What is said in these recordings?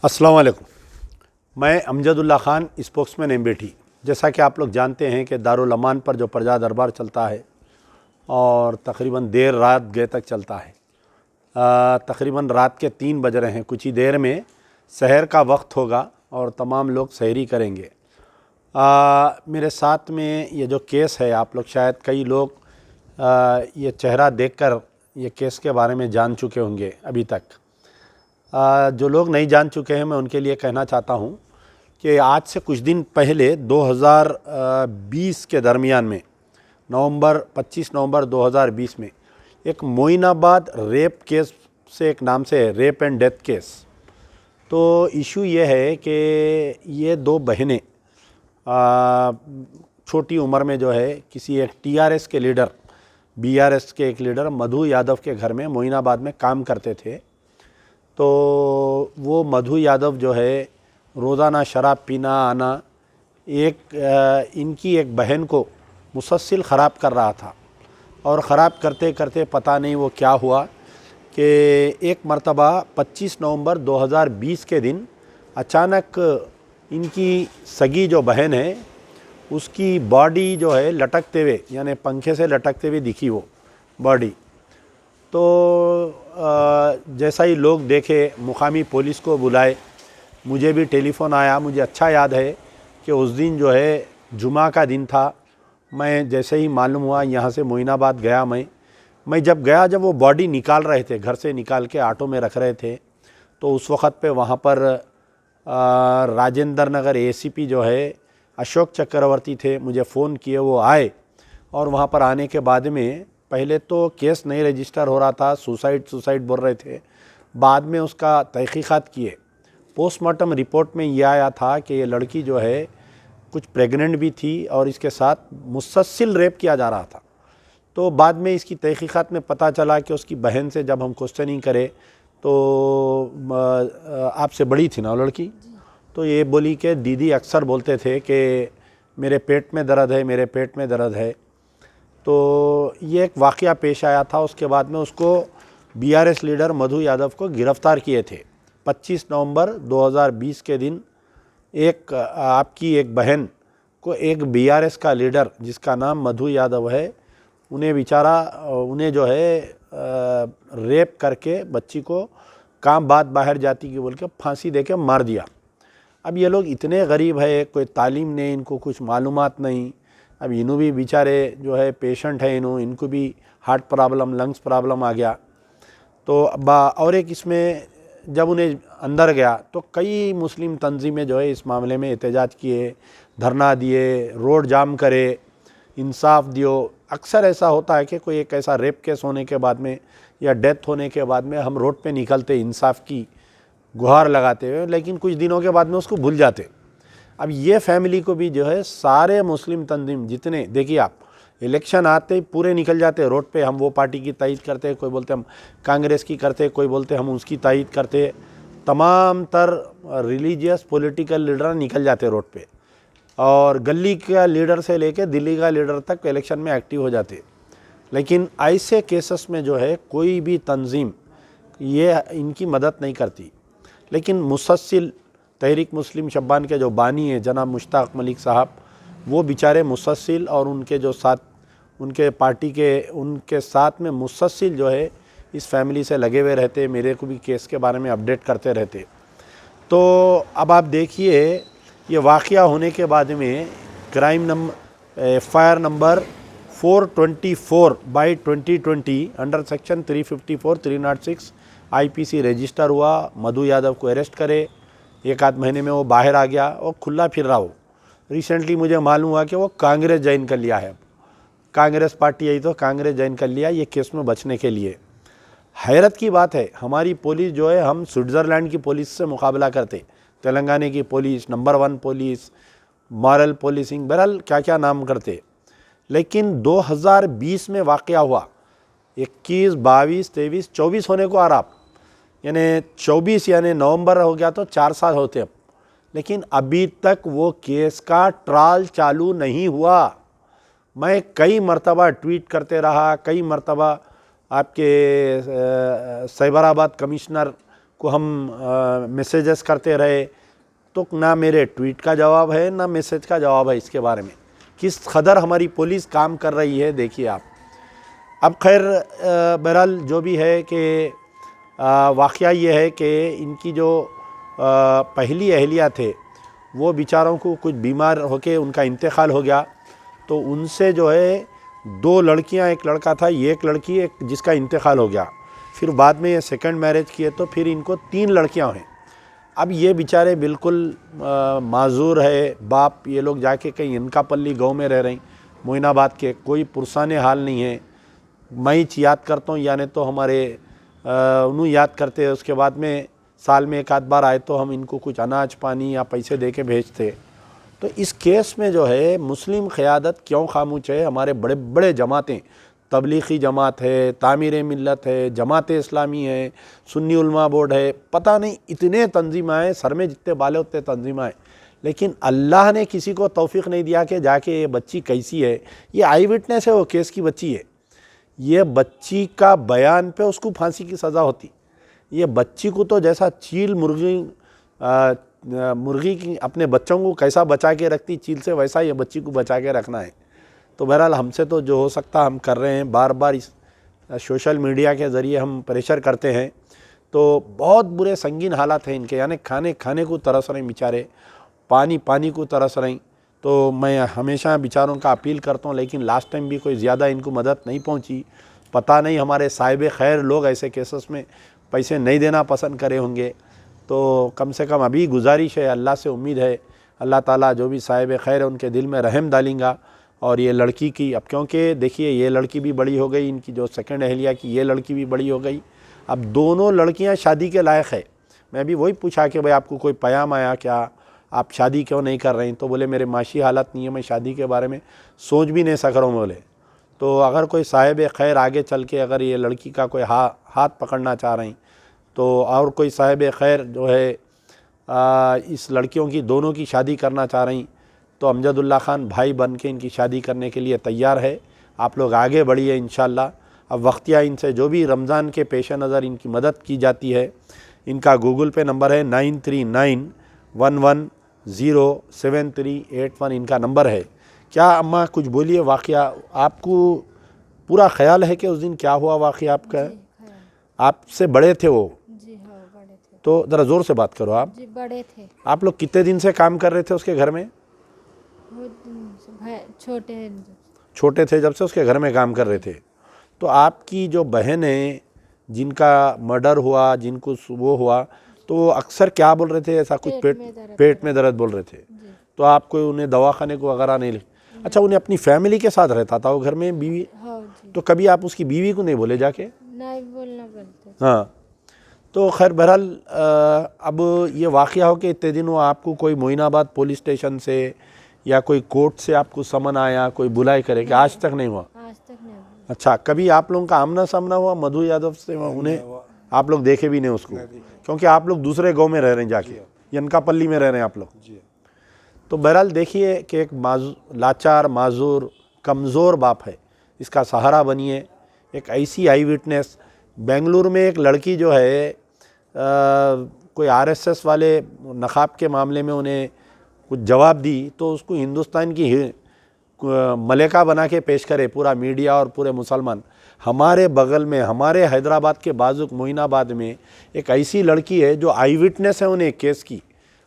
अस्सलाम वालेकुम। मैं अमजदुल्ला ख़ान, स्पोक्समैन एमबीटी। जैसा कि आप लोग जानते हैं कि दारुल अमान पर जो प्रजा दरबार चलता है और तकरीबन देर रात गए तक चलता है। तकरीबन रात के 3 बज रहे हैं। कुछ ही देर में सहर का वक्त होगा और तमाम लोग सहरी करेंगे। मेरे साथ में ये जो केस है, आप लोग शायद कई लोग ये चेहरा देखकर ये केस के बारे में जान चुके होंगे अभी तक। जो लोग नहीं जान चुके हैं, मैं उनके लिए कहना चाहता हूँ कि आज से कुछ दिन पहले 2020 के दरमियान में 25 नवंबर 2020 में एक मोइनाबाद रेप केस से, एक नाम से रेप एंड डेथ केस। तो इशू ये है कि ये 2 बहनें छोटी उम्र में जो है किसी एक टीआरएस के लीडर, बीआरएस के एक लीडर मधु यादव के घर में मोइनाबाद में काम करते थे। तो वो मधु यादव जो है रोज़ाना शराब पीना आना, इनकी एक बहन को मुसलसल ख़राब कर रहा था। और ख़राब करते करते पता नहीं वो क्या हुआ कि एक मर्तबा 25 नवंबर 2020 के दिन अचानक इनकी सगी जो बहन है उसकी बॉडी जो है लटकते हुए, यानी पंखे से लटकते हुए दिखी वो बॉडी। तो जैसा ही लोग देखे, मुकामी पुलिस को बुलाए, मुझे भी टेलीफ़ोन आया। मुझे अच्छा याद है कि उस दिन जो है जुमा का दिन था। मैं जैसे ही मालूम हुआ यहाँ से मोइनाबाद गया। मैं जब गया, जब वो बॉडी निकाल रहे थे, घर से निकाल के ऑटो में रख रहे थे, तो उस वक़्त पे वहाँ पर राजेंद्र नगर एसीपी जो है अशोक चक्रवर्ती थे। मुझे फ़ोन किए, वो आए और वहाँ पर आने के बाद में पहले तो केस नहीं रजिस्टर हो रहा था, सुसाइड बोल रहे थे। बाद में उसका तहकीकात किए। पोस्टमार्टम रिपोर्ट में ये आया था कि ये लड़की जो है कुछ प्रेग्नेंट भी थी और इसके साथ मुसलसल रेप किया जा रहा था। तो बाद में इसकी तहकीकात में पता चला कि उसकी बहन से जब हम क्वेश्चनिंग करे तो आपसे बड़ी थी ना वो लड़की, तो ये बोली कि दीदी अक्सर बोलते थे कि मेरे पेट में दर्द है, मेरे पेट में दर्द है। तो ये एक वाक़या पेश आया था। उसके बाद में उसको बीआरएस लीडर मधु यादव को गिरफ़्तार किए थे। 25 नवंबर 2020 के दिन आपकी एक बहन को एक बीआरएस का लीडर जिसका नाम मधु यादव है, उन्हें जो है रेप करके बच्ची को काम बात बाहर जाती की बोल के फांसी दे के मार दिया। अब ये लोग इतने गरीब है, कोई तालीम नहीं, इनको कुछ मालूमात नहीं। अब इन्हों भी बेचारे जो है पेशेंट है, इनको भी हार्ट प्रॉब्लम, लंग्स प्रॉब्लम आ गया। तो और एक इसमें जब उन्हें अंदर गया तो कई मुस्लिम तंजीमें जो है इस मामले में एहतजाज किए, धरना दिए, रोड जाम करे, इंसाफ दियो। अक्सर ऐसा होता है कि कोई एक ऐसा रेप केस होने के बाद में या डेथ होने के बाद में हम रोड पे निकलते इंसाफ की गुहार लगाते हुए, लेकिन कुछ दिनों के बाद में उसको भूल जाते। अब ये फैमिली को भी जो है सारे मुस्लिम तंजीम जितने, देखिए आप, इलेक्शन आते ही पूरे निकल जाते रोड पे। हम वो पार्टी की तायद करते, कोई बोलते हम कांग्रेस की करते, कोई बोलते हम उसकी तायद करते। तमाम तर रिलीजियस पॉलिटिकल लीडर निकल जाते रोड पे और गली का लीडर से लेके दिल्ली का लीडर तक इलेक्शन में एक्टिव हो जाते। लेकिन ऐसे केसेस में जो है कोई भी तंजीम ये इनकी मदद नहीं करती। लेकिन मुसलसल तहरीक मुस्लिम शब्बान के जो बानी हैं जनाब मुश्ताक मलिक साहब, वो बेचारे मुसलसल और उनके जो साथ, उनके पार्टी के, उनके साथ में मुसलसल जो है इस फैमिली से लगे हुए रहते, मेरे को भी केस के बारे में अपडेट करते रहते। तो अब आप देखिए, ये वाक़या होने के बाद में crime FIR number 424/2020 under section 354 306 IPC register हुआ। मधु यादव को अरेस्ट करे। 1 आध महीने में वो बाहर आ गया और खुला फिर रहा। वो रिसेंटली मुझे मालूम हुआ कि वो कांग्रेस ज्वाइन कर लिया है। कांग्रेस पार्टी आई तो कांग्रेस ज्वाइन कर लिया ये केस में बचने के लिए। हैरत की बात है, हमारी पुलिस जो है, हम स्विट्ज़रलैंड की पुलिस से मुकाबला करते। तेलंगाना की police, number 1 police, moral policing, बहरहाल क्या क्या नाम करते। लेकिन 2020 में वाक़या हुआ, 21, 22, 23, 24 होने को आ रहा, यानी 24 यानी नवंबर हो गया तो 4 साल होते अब। लेकिन अभी तक वो केस का ट्रायल चालू नहीं हुआ। मैं कई मरतबा ट्वीट करते रहा, कई मरतबा आपके साइबराबाद कमिश्नर को हम मैसेजेस करते रहे, तो ना मेरे ट्वीट का जवाब है ना मैसेज का जवाब है। इसके बारे में किस कदर हमारी पुलिस काम कर रही है देखिए आप। अब खैर बहरहाल जो भी है कि वाक़या ये है कि इनकी जो पहली अहलिया थे वो बेचारों को कुछ बीमार होके उनका इंतकाल हो गया, तो उनसे जो है 2 लड़कियां, एक लड़का था, ये एक लड़की, एक जिसका इंतकाल हो गया। फिर बाद में ये सेकंड मैरिज किए तो फिर इनको 3 लड़कियां हैं। अब ये बेचारे बिल्कुल माजूर है बाप, ये लोग जाके कहीं इनका पल्ली गांव में रह रही, मोइनाबाद के, कोई पुरसाने हाल नहीं है। मैं ही याद करता हूँ, यानी तो हमारे उन्हें याद करते हैं, उसके बाद में साल में एक आध बार आए तो हम इनको कुछ अनाज पानी या पैसे दे के भेजते। तो इस केस में जो है मुस्लिम क़यादत क्यों खामोश है? हमारे बड़े बड़े जमातें, तबलीगी जमात है, तामीर मिल्लत है, जमात इस्लामी है, सुन्नी उलमा बोर्ड है, पता नहीं इतने तंजीमाएँ, सर में जितने बाले उतने तंजीमाएँ, लेकिन अल्लाह ने किसी को तौफीक नहीं दिया कि जाके ये बच्ची कैसी है। ये आई विटनेस है, वो केस की बच्ची है, ये बच्ची का बयान पे उसको फांसी की सज़ा होती। ये बच्ची को तो जैसा चील मुर्गी की अपने बच्चों को कैसा बचा के रखती चील से, वैसा ये बच्ची को बचा के रखना है। तो बहरहाल हमसे तो जो हो सकता हम कर रहे हैं, बार बार इस सोशल मीडिया के ज़रिए हम प्रेशर करते हैं। तो बहुत बुरे संगीन हालात हैं इनके, यानी खाने को तरस रहे बेचारे, पानी को तरस रही। तो मैं हमेशा बेचारों का अपील करता हूँ, लेकिन लास्ट टाइम भी कोई ज़्यादा इनको मदद नहीं पहुँची। पता नहीं हमारे साहिब खैर लोग ऐसे केसेस में पैसे नहीं देना पसंद करे होंगे। तो कम से कम अभी गुजारिश है, अल्लाह से उम्मीद है अल्लाह ताला जो भी साहिब खैर है उनके दिल में रहम डालेंगा। और ये लड़की की, अब क्योंकि देखिए ये लड़की भी बड़ी हो गई, इनकी जो सेकंड अहलिया की ये लड़की भी बड़ी हो गई, अब दोनों लड़कियां शादी के लायक है। मैं भी वही पूछा कि भाई आपको कोई प्याम आया क्या, आप शादी क्यों नहीं कर रही? तो बोले मेरे माशी हालत नहीं है, मैं शादी के बारे में सोच भी नहीं सक रहा हूँ बोले। तो अगर कोई साहिब खैर आगे चल के अगर ये लड़की का कोई हाथ पकड़ना चाह रही, तो और कोई साहिब खैर जो है इस लड़कियों की दोनों की शादी करना चाह रही, तो अमजदुल्ला ख़ान भाई बन के इनकी शादी करने के लिए तैयार है। आप लोग आगे बढ़िए इंशाअल्लाह। अब वक्तिया इनसे जो भी रमज़ान के पेश नज़र इनकी मदद की जाती है, इनका गूगल पे नंबर है 9391107381 इनका नंबर है। क्या अम्मा कुछ बोलिए, वाक़या आपको पूरा ख्याल है कि उस दिन क्या हुआ वाक़या आपका? आपसे बड़े थे वो? जी हाँ, बड़े थे। तो ज़रा ज़ोर से बात करो आप। जी बड़े थे। आप लोग कितने दिन से काम कर रहे थे उसके घर में? छोटे थे जब से उसके घर में काम कर रहे थे। तो आपकी जो बहन है जिनका मर्डर हुआ, जिनको वो हुआ, तो वो अक्सर क्या बोल रहे थे? ऐसा कुछ पेट में दर्द बोल रहे थे। तो आप कोई उन्हें दवाखाने को वगैरह नहीं ले? अच्छा, उन्हें अपनी फैमिली के साथ रहता था वो घर में, बीवी? हाँ जी। तो कभी आप उसकी बीवी को नहीं बोले जाके? नहीं बोलना पड़ता। हाँ। तो खैर बहरहाल अब ये वाक़या हो कि इतने दिन वो आपको कोई मोइनाबाद पुलिस स्टेशन से या कोई कोर्ट से आपको समन आया, कोई बुलाई करे कि आज तक नहीं हुआ? आज तक नहीं हुआ। अच्छा, कभी आप लोगों का आमना सामना हुआ मधु यादव से? उन्हें आप लोग देखे भी नहीं उसको, क्योंकि आप लोग दूसरे गांव में रह रहे हैं जाके, यनकापल्ली में रह रहे हैं आप लोग। तो बहरहाल देखिए कि एक लाचार, माजूर, कमज़ोर बाप है, इसका सहारा बनिए। एक ऐसी आई विटनेस, बेंगलुरु में एक लड़की जो है कोई आरएसएस वाले नकाब के मामले में उन्हें कुछ जवाब दी, तो उसको हिंदुस्तान की मलिका बना के पेश करे पूरा मीडिया और पूरे मुसलमान। हमारे बगल में, हमारे हैदराबाद के बाजुक मोइनाबाद में एक ऐसी लड़की है जो आई विटनेस है उन्हें केस की,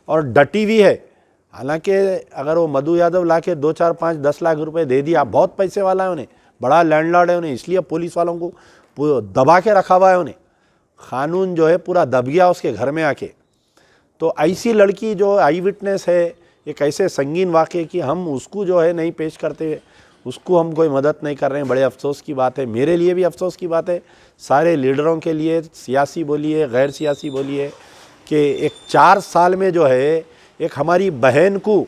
और डटी हुई है। हालांकि अगर वो मधु यादव ला के 2, 4, 5, 10 लाख रुपए दे दिया, बहुत पैसे वाला है उन्हें, बड़ा लैंडलॉर्ड है उन्हें, इसलिए पुलिस वालों को दबा के रखा हुआ है उन्हें। कानून जो है पूरा दब गया उसके घर में आके। तो ऐसी लड़की जो आई विटनेस है एक ऐसे संगीन वाक़े की, हम उसको जो है नहीं पेश करते, उसको हम कोई मदद नहीं कर रहे हैं। बड़े अफसोस की बात है, मेरे लिए भी अफसोस की बात है, सारे लीडरों के लिए, सियासी बोलिए गैर सियासी बोलिए, कि एक 4 साल में जो है एक हमारी बहन को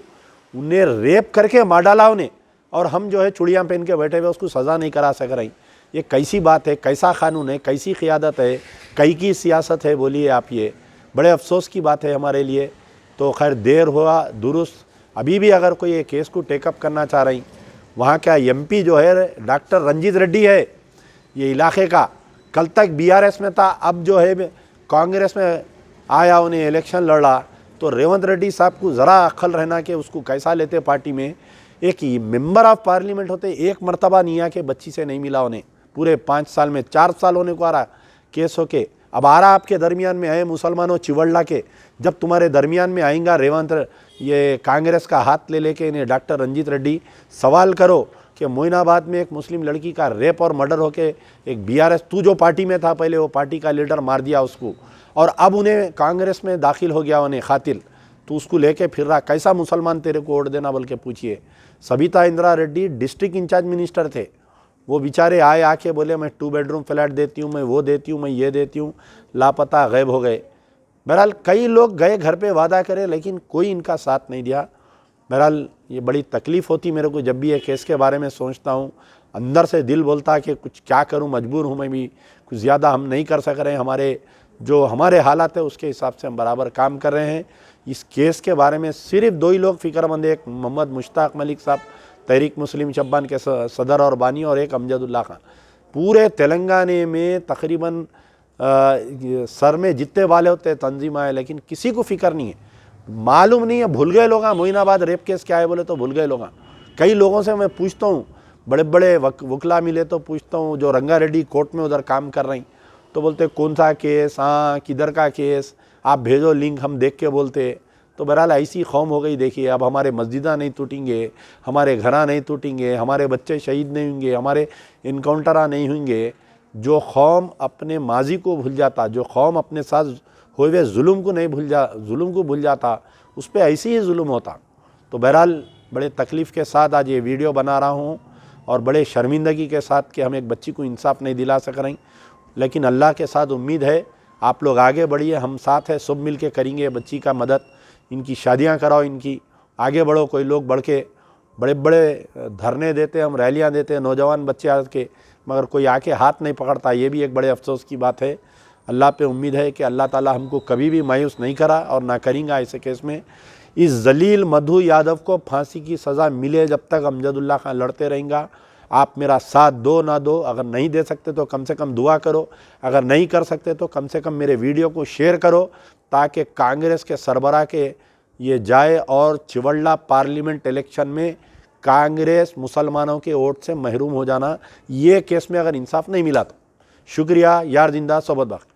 उन्हें रेप करके मार डाला उन्हें, और हम जो है चूड़ियाँ पहन के बैठे हुए उसको सज़ा नहीं करा सक रही। ये कैसी बात है, कैसा कानून है, कैसी क़ियादत है, कई की सियासत है, बोलिए आप। ये बड़े अफसोस की बात है हमारे लिए। तो खैर देर हुआ दुरुस्त। अभी भी अगर कोई ये केस को टेकअप करना चाह रही, वहाँ क्या एमपी जो है डॉक्टर रंजीत रेड्डी है ये इलाके का, कल तक बीआरएस में था, अब जो है कांग्रेस में आया, उन्हें इलेक्शन लड़ा, तो रेवंत रेड्डी साहब को ज़रा अक्ल रहना कि उसको कैसा लेते पार्टी में। एक मेंबर ऑफ पार्लियामेंट होते, एक मरतबा नहीं आके बच्ची से नहीं मिला उन्हें, पूरे 5 साल में 4 साल होने को आ रहा केस होके। अब आ रहा आपके दरमियान में आए मुसलमानों चिवड़ला के, जब तुम्हारे दरमियान में आएगा रेवंत, ये कांग्रेस का हाथ ले लेके इन्हें डॉक्टर रंजीत रेड्डी, सवाल करो कि मोइनाबाद में एक मुस्लिम लड़की का रेप और मर्डर होके एक बीआरएस, तू जो पार्टी में था पहले वो पार्टी का लीडर मार दिया उसको, और अब उन्हें कांग्रेस में दाखिल हो गया उन्हें खातिल, तो उसको लेके फिर रहा। कैसा मुसलमान तेरे को वोट देना बोल के पूछिए। Sabita Indira Reddy district in charge minister थे, वो बेचारे आए, आके बोले मैं 2 बेडरूम फ्लैट देती हूँ, मैं वो देती हूँ, मैं ये देती हूँ, लापता गायब हो गए। बहरहाल कई लोग गए घर पे वादा करे, लेकिन कोई इनका साथ नहीं दिया। बहरहाल ये बड़ी तकलीफ़ होती मेरे को जब भी ये केस के बारे में सोचता हूँ, अंदर से दिल बोलता है कि कुछ क्या करूँ, मजबूर हूँ मैं भी, कुछ ज़्यादा हम नहीं कर सक रहे हैं, हमारे हालात है उसके हिसाब से हम बराबर काम कर रहे हैं। इस केस के बारे में सिर्फ 2 ही लोग फ़िक्रमंद है, एक मोहम्मद मुश्ताक मलिक साहब तहरीक मुस्लिम शब्बान के सदर और बानी, और एक अमजदुल्ला खान। पूरे तेलंगाना में तकरीबन सर में जितने वाले होते हैं तंजीम आए, लेकिन किसी को फिक्र नहीं है, मालूम नहीं है, भूल गए लोग। मोइनाबाद रेप केस क्या है बोले तो भूल गए लोग। कई लोगों से मैं पूछता हूँ, बड़े बड़े वकला मिले तो पूछता हूँ जो रंगारेड्डी कोर्ट में उधर काम कर रही, तो बोलते कौन सा केस, हाँ किधर का केस, आप भेजो लिंक, हम देख के बोलते। तो बहरहाल ऐसी खौम हो गई। देखिए अब हमारे मस्जिदा नहीं टूटेंगे, हमारे घरा नहीं टूटेंगे, हमारे बच्चे शहीद नहीं होंगे, हमारे इनकाउंटरा नहीं होंगे। जो कौम अपने माजी को भूल जाता, जो कौम अपने साथ हुए हुए जुल्म को नहीं भूल जाता, उस पर ऐसे ही जुल्म होता। तो बहरहाल बड़े तकलीफ़ के साथ आज ये वीडियो बना रहा हूँ, और बड़े शर्मिंदगी के साथ कि हम एक बच्ची को इंसाफ नहीं दिला सक रही, लेकिन अल्लाह के साथ उम्मीद है आप लोग आगे बढ़िए, हम साथ हैं, सब मिल के करेंगे बच्ची का मदद, इनकी शादियां कराओ, इनकी आगे बढ़ो। कोई लोग बढ़ के बड़े बड़े धरने देते, हम रैलियां देते हैं, नौजवान बच्चे आके, मगर कोई आके हाथ नहीं पकड़ता। ये भी एक बड़े अफसोस की बात है। अल्लाह पे उम्मीद है कि अल्लाह ताला हमको कभी भी मायूस नहीं करा और ना करेंगे ऐसे केस में। इस जलील मधु यादव को फांसी की सज़ा मिले जब तक अमजदुल्ला खान लड़ते रहेंगे। आप मेरा साथ दो ना दो, अगर नहीं दे सकते तो कम से कम दुआ करो, अगर नहीं कर सकते तो कम से कम मेरे वीडियो को शेयर करो, ताकि कांग्रेस के सरबराह के ये जाए और चिवड़ला पार्लियामेंट इलेक्शन में कांग्रेस मुसलमानों के वोट से महरूम हो जाना। ये केस में अगर इंसाफ नहीं मिला तो शुक्रिया। यार जिंदा सोबत बाकी।